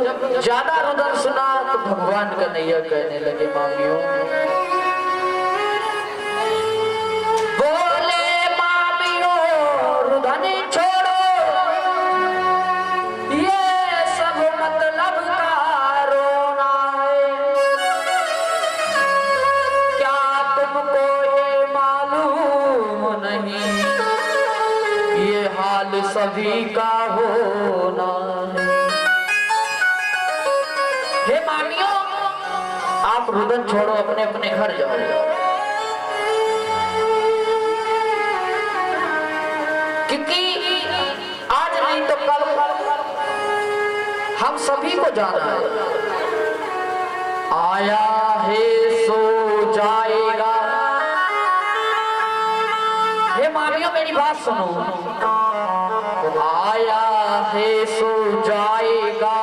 ज्यादा रुदन सुना तो भगवान कन्हैया कहने लगे मामियों, बोले मामियों रुदन छोड़ो, ये सब मतलब का रोना है। क्या तुमको ये मालूम नहीं, ये हाल सभी का होना है। हे मामियों, आप रुदन छोड़ो, अपने अपने घर जाओ। क्योंकि आज नहीं तो कल हम सभी को जाना है। आया है सो जाएगा। हे मामियों मेरी बात सुनो, आया है सो जाएगा,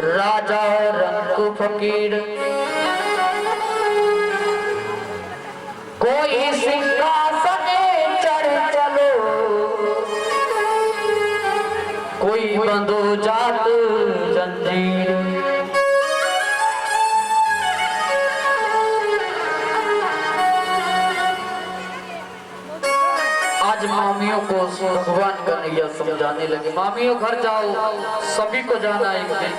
राजा रंग फकीर, कोई सिंहासन चढ़ चलो, कोई बंधो जात जंजीर। आज मामियों को भगवान कन्हैया समझाने लगे, मामियों घर जाओ, सभी को जाना है एक दिन।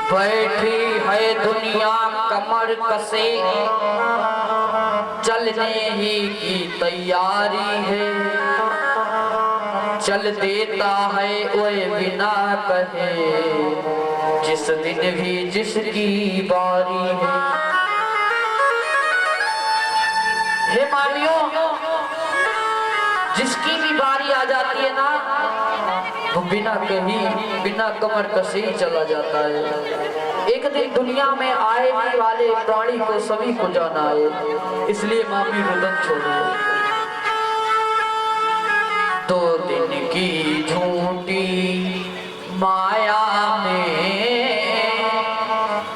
बैठी है दुनिया कमर कसे, चलने ही की तैयारी है, चल देता है ओए बिना कहे, जिस दिन भी जिसकी बारी है। हे मामियों, जिसकी भी बारी आ जाती है ना, वो बिना कहीं बिना कमर कसे ही चला जाता है। एक दिन दुनिया में आए वाले प्राणी को सभी को जाना है, इसलिए मामी रुदन छोड़ो। 2 दिन की झूठी माया में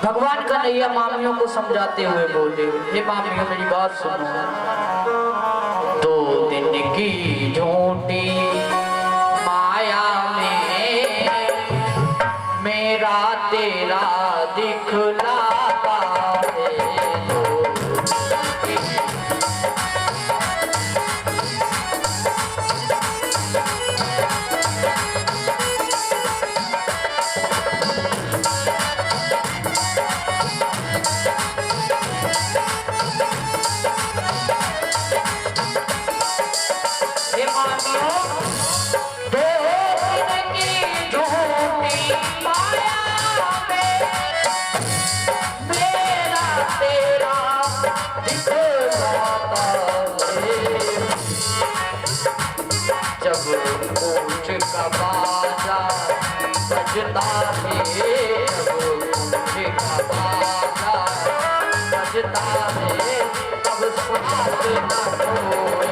भगवान कन्हैया मामियों को समझाते हुए बोले, हे मामियों मेरी बात सुनो, 2 दिन की झूठी माया में मेरा तेरा दिखलाता है। बजता है बजता है, तब साथ न कोई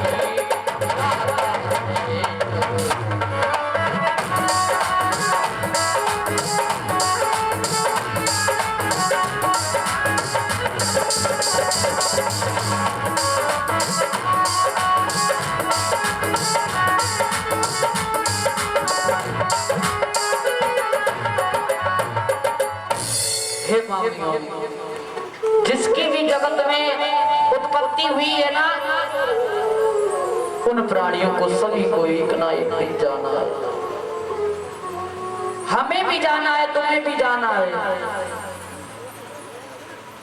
जिसकी भी जगत में उत्पत्ति हुई है ना, उन प्राणियों को सभी को एक ना एक दिन जाना है। हमें भी जाना है, तुम्हें भी जाना है।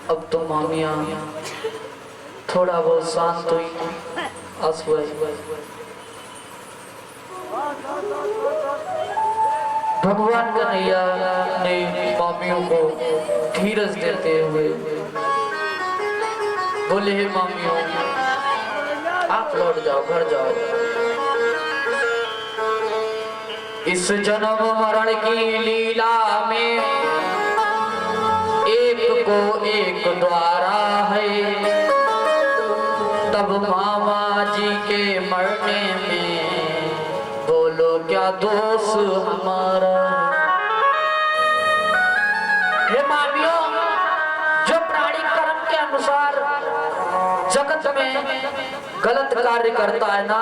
अब तो मामिया थोड़ा बहुत शांत हुई, भगवान कन्हैया ने मामियों को धीरज देते हुए बोले, हे मामियों आप लौट जाओ, घर जाओ। इस जन्म मरण की लीला में एक को एक द्वारा है, तब मामा जी के मरने में बोलो क्या दोष हमारा। हे मामियों, जो प्राणी कर्म के अनुसार जगत में गलत कार्य करता है ना,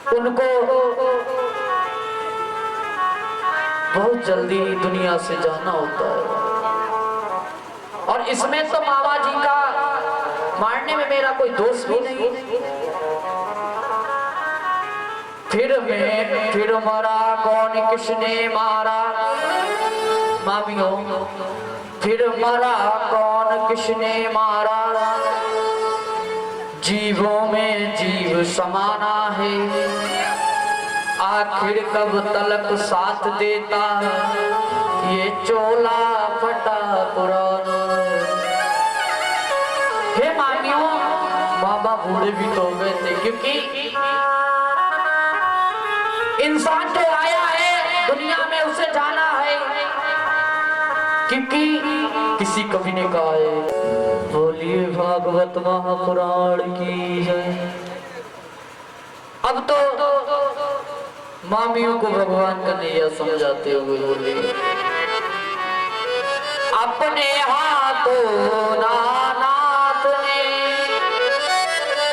उनको बहुत जल्दी दुनिया से जाना होता है। और इसमें तो मामा जी का मारने में मेरा कोई दोष भी नहीं। फिर मरा कौन किसने मारा, मामियों फिर मरा कौन किसने मारा, जीवों में जीव समाना है, आखिर कब तलक साथ देता ये चोला फटा पुराना। हे मामियों, बाबा बूढ़े भी तो हो गए थे, क्योंकि इंसान तो आया है दुनिया में, उसे जाना है, क्योंकि किसी कवि ने कहा है, बोलिए भागवत महापुराण की जय। अब तो मामियों को भगवान का नैया समझाते हुए बोलिए, अपने हाथों नाथ ने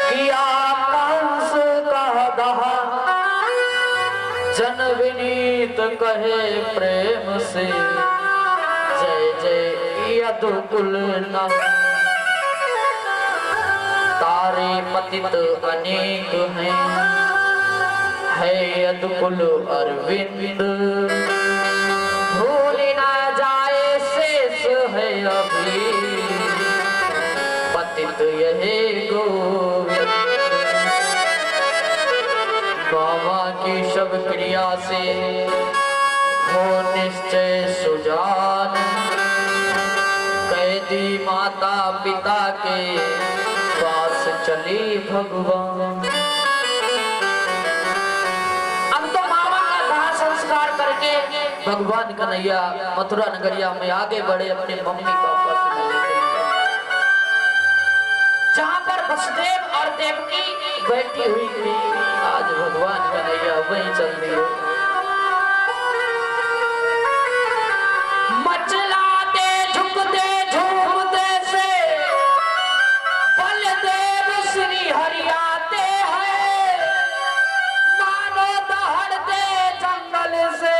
किया कंस का दहन, जन विनीत कहे प्रेम से, जय जय यदुकुल नमः। तारे पतित अनेक हैं, है यदुकुल अरविंद, भूल ना जाए शेष है अभी, पतित यही गोविंद। बाबा की शब क्रिया से हो निश्चय सुजान, कैदी माता पिता के पास चले भगवान। करके भगवान कन्हैया मथुरा नगरिया में आगे बढ़े अपने मम्मी पापा से मिलने के लिए, जहां पर वसुदेव और देवकी बैठी हुई थी। आज भगवान कन्हैया वहीं चल रही है। मचलाते झुकते झूमते से बलदेव श्री हरियाते हैं, मानो दहड़ते जंगल से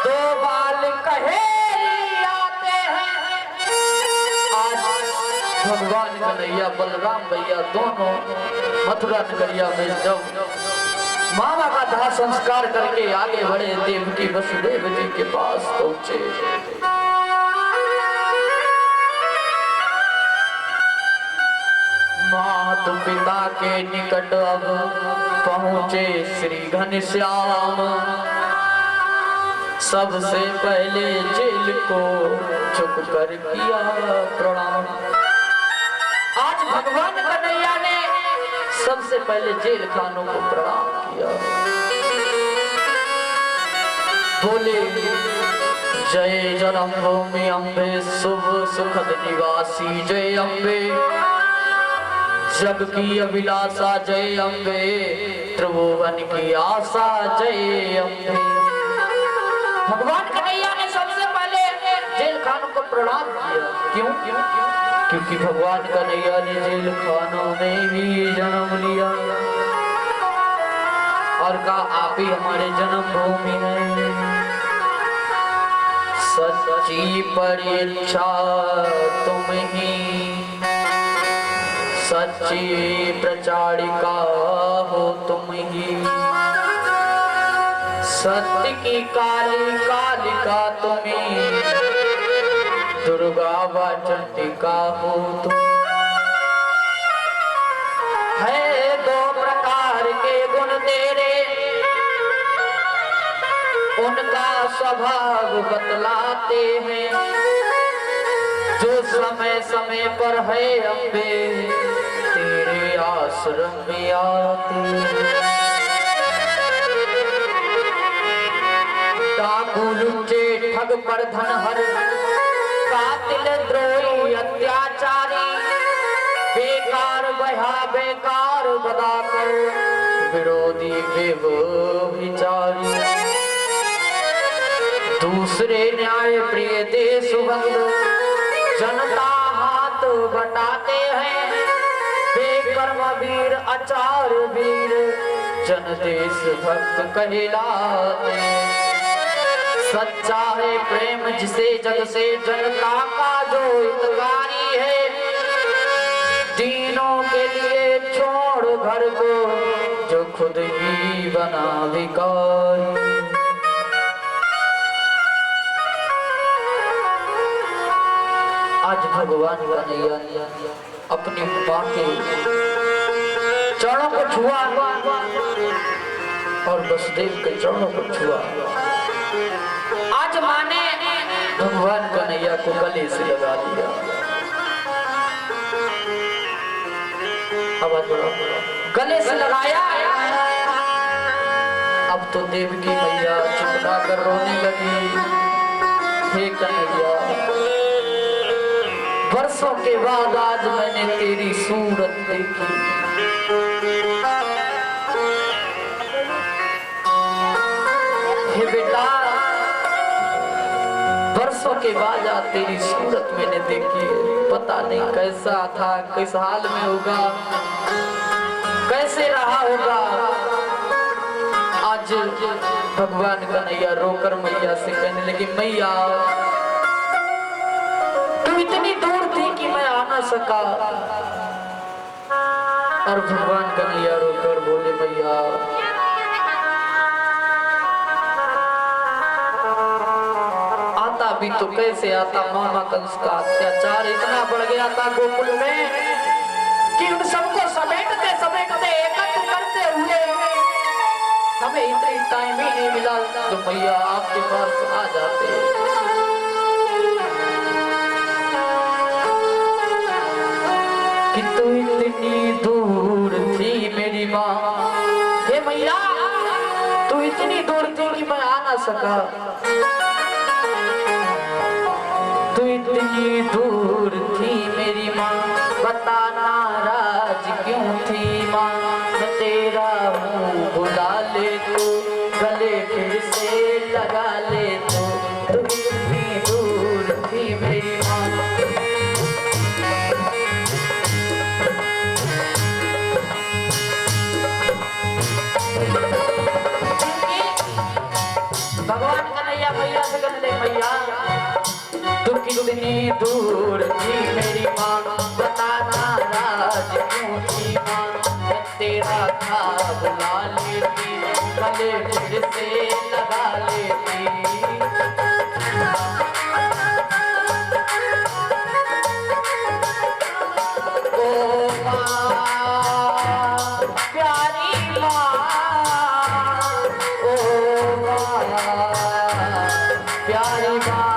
दो बाल कहेरी आते हैं। आज भगवान कन्हैया बलराम भैया दोनों मथुरा नगरिया में जब मामा का दाह संस्कार करके आगे बढ़े, देवकी वसुदेव जी के पास पहुंचे। माता पिता के निकट अब पहुंचे श्री घनश्याम, सबसे पहले जेल को झुक कर किया प्रणाम। आज भगवान कन्हैया ने सबसे पहले जेल खानों को प्रणाम किया। बोले जय जन्मभूमि अम्बे, शुभ सुखद निवासी जय अम्बे, जग की अभिलाषा जय अम्बे, त्रिभुवन की आशा जय अम्बे। भगवान कन्हैया ने सबसे पहले जेल खानों को प्रणाम किया। क्यों? क्योंकि भगवान कन्हैया ने जेल खानों में भी जन्म लिया और कहा आप ही हमारे जन्मभूमि है। सच्ची परीक्षा तुम ही, सच्ची प्रचारिका हो तुम ही, सत्य की काली कालिका तुम्हें, दुर्गा व चंडिका हो तुम। है दो प्रकार के गुण तेरे, उनका स्वभाव बतलाते हैं, जो समय समय पर है अम्बे तेरे आश्रम में आते। डाकू लुच्चे ठग पर धन हर, कातिल द्रोही अत्याचारी, बेकार बहा बेकार बदाकर, विरोधी व्यभिचारी, दूसरे न्याय प्रिय देशभक्त, जनता हाथ बटाते हैं, बेकर्म वीर आचार वीर, जन देश भक्त कहलाते। सच्चा है प्रेम जिसे जग से जनता का जो हितकारी है, तीनों के लिए छोड़ घर को जो खुद ही बना भिखारी। आज भगवान कन्हैया अपनी मां के चरणों को छुआ और वसुदेव के चरणों को छुआ। आज मां ने भगवान कन्हैया को गले से लगा दिया। अब गले से लगाया। अब तो देवकी मैया चिपका कर रोने लगी। हे कन्हैया, वर्षों के बाद आज मैंने तेरी सूरत देखी। हे बेटा, वर्षों के बाद आज तेरी सूरत मैंने देखी। पता नहीं कैसा था, किस हाल में होगा, कैसे रहा होगा। आज भगवान कन्हैया रोकर मैया से कहने लगी, मैया तू इतनी दूर थी कि मैं आ ना सका। और भगवान कन्हैया रोकर बोले, मैया आता भी तो कैसे आता। मामा कंस का अत्याचार इतना बढ़ गया था गोकुल में कि उन सबको समेटते समेटते एकत्र करते हुए हमें इतना टाइम ही नहीं मिला। तो मैया आपके पास आ जाते। कि तू इतनी दूर थी मेरी माँ। हे मैया, तू इतनी दूर थी कि मैं आ ना सका। तू इतनी दूर थी मेरी माँ, बता नाराज क्यों थी माँ। मैं तेरा मुंह बुला ले तू, गले फिर से लगा ले तू। तू इतनी दूर थी मेरी माँ। भगवान कन्हैया मैया से कहने, मैया तू कितनी दूर थी मेरी माँ, बता नाराज क्यों थी माँ। मैं तेरा था बुला लेती, गले फिर से लगा लेती। ओ माँ, प्यारी माँ, ओ माँ, प्यारी माँ।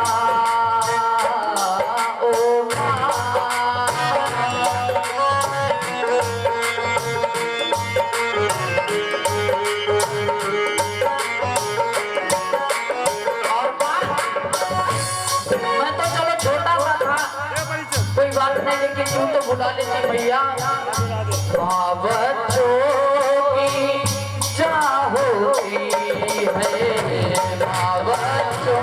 लेकिन तू तो बुला लेती मैया। माँ बच्चों की चाहोती है, माँ बच्चों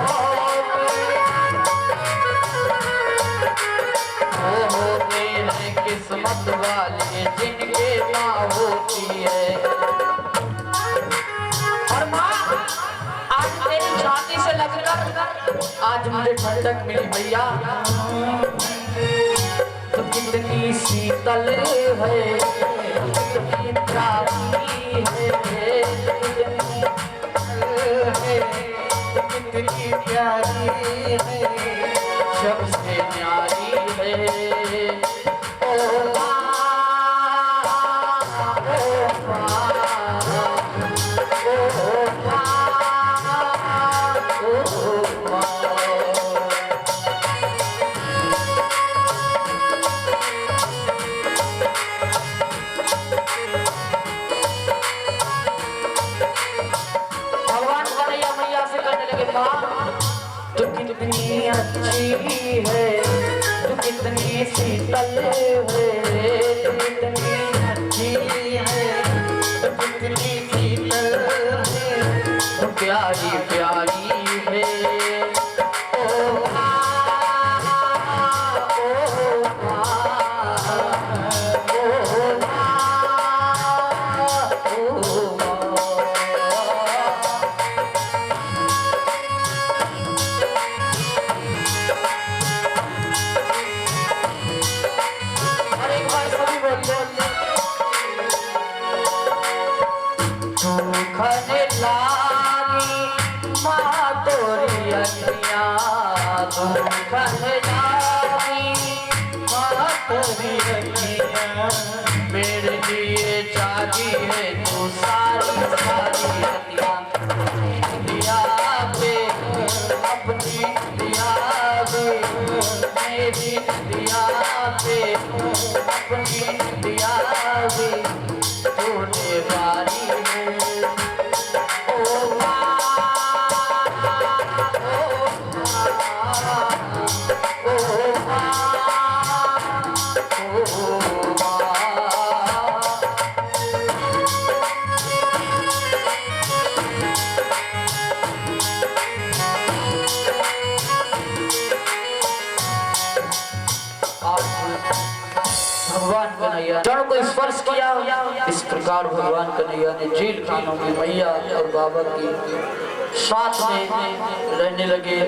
वो होते हैं किस्मत वाले जिनके माँ होती है। और माँ आज तेरी छाती से लगकर आज मुझे ठंडक मिली मैया। तो कितनी शीतल है, कितनी प्यारी है, कितनी प्यारी है, सबसे न्यारी है। ओ माँ, ओ माँ, ओ माँ, ओ माँ। तू कितनी अच्छी है, तू कितनी शीतल है, तू कितनी अच्छी है, तू कितनी शीतल है, तू प्यारी प्यारी है। ओ माँ, ओ माँ, ओ माँ, ओ माँ। मेरे लिए जागी है तू सारी सारी रतियां दिया पे अपनी दिया पे मेरी दिया पे अपनी दिया पे तूने बारी है ओ माँ भगवान कन्हैया जड़ को स्पर्श किया। इस प्रकार भगवान कन्हैया ने जेल खानों में मैया और बाबा की साथ में रहने लगे।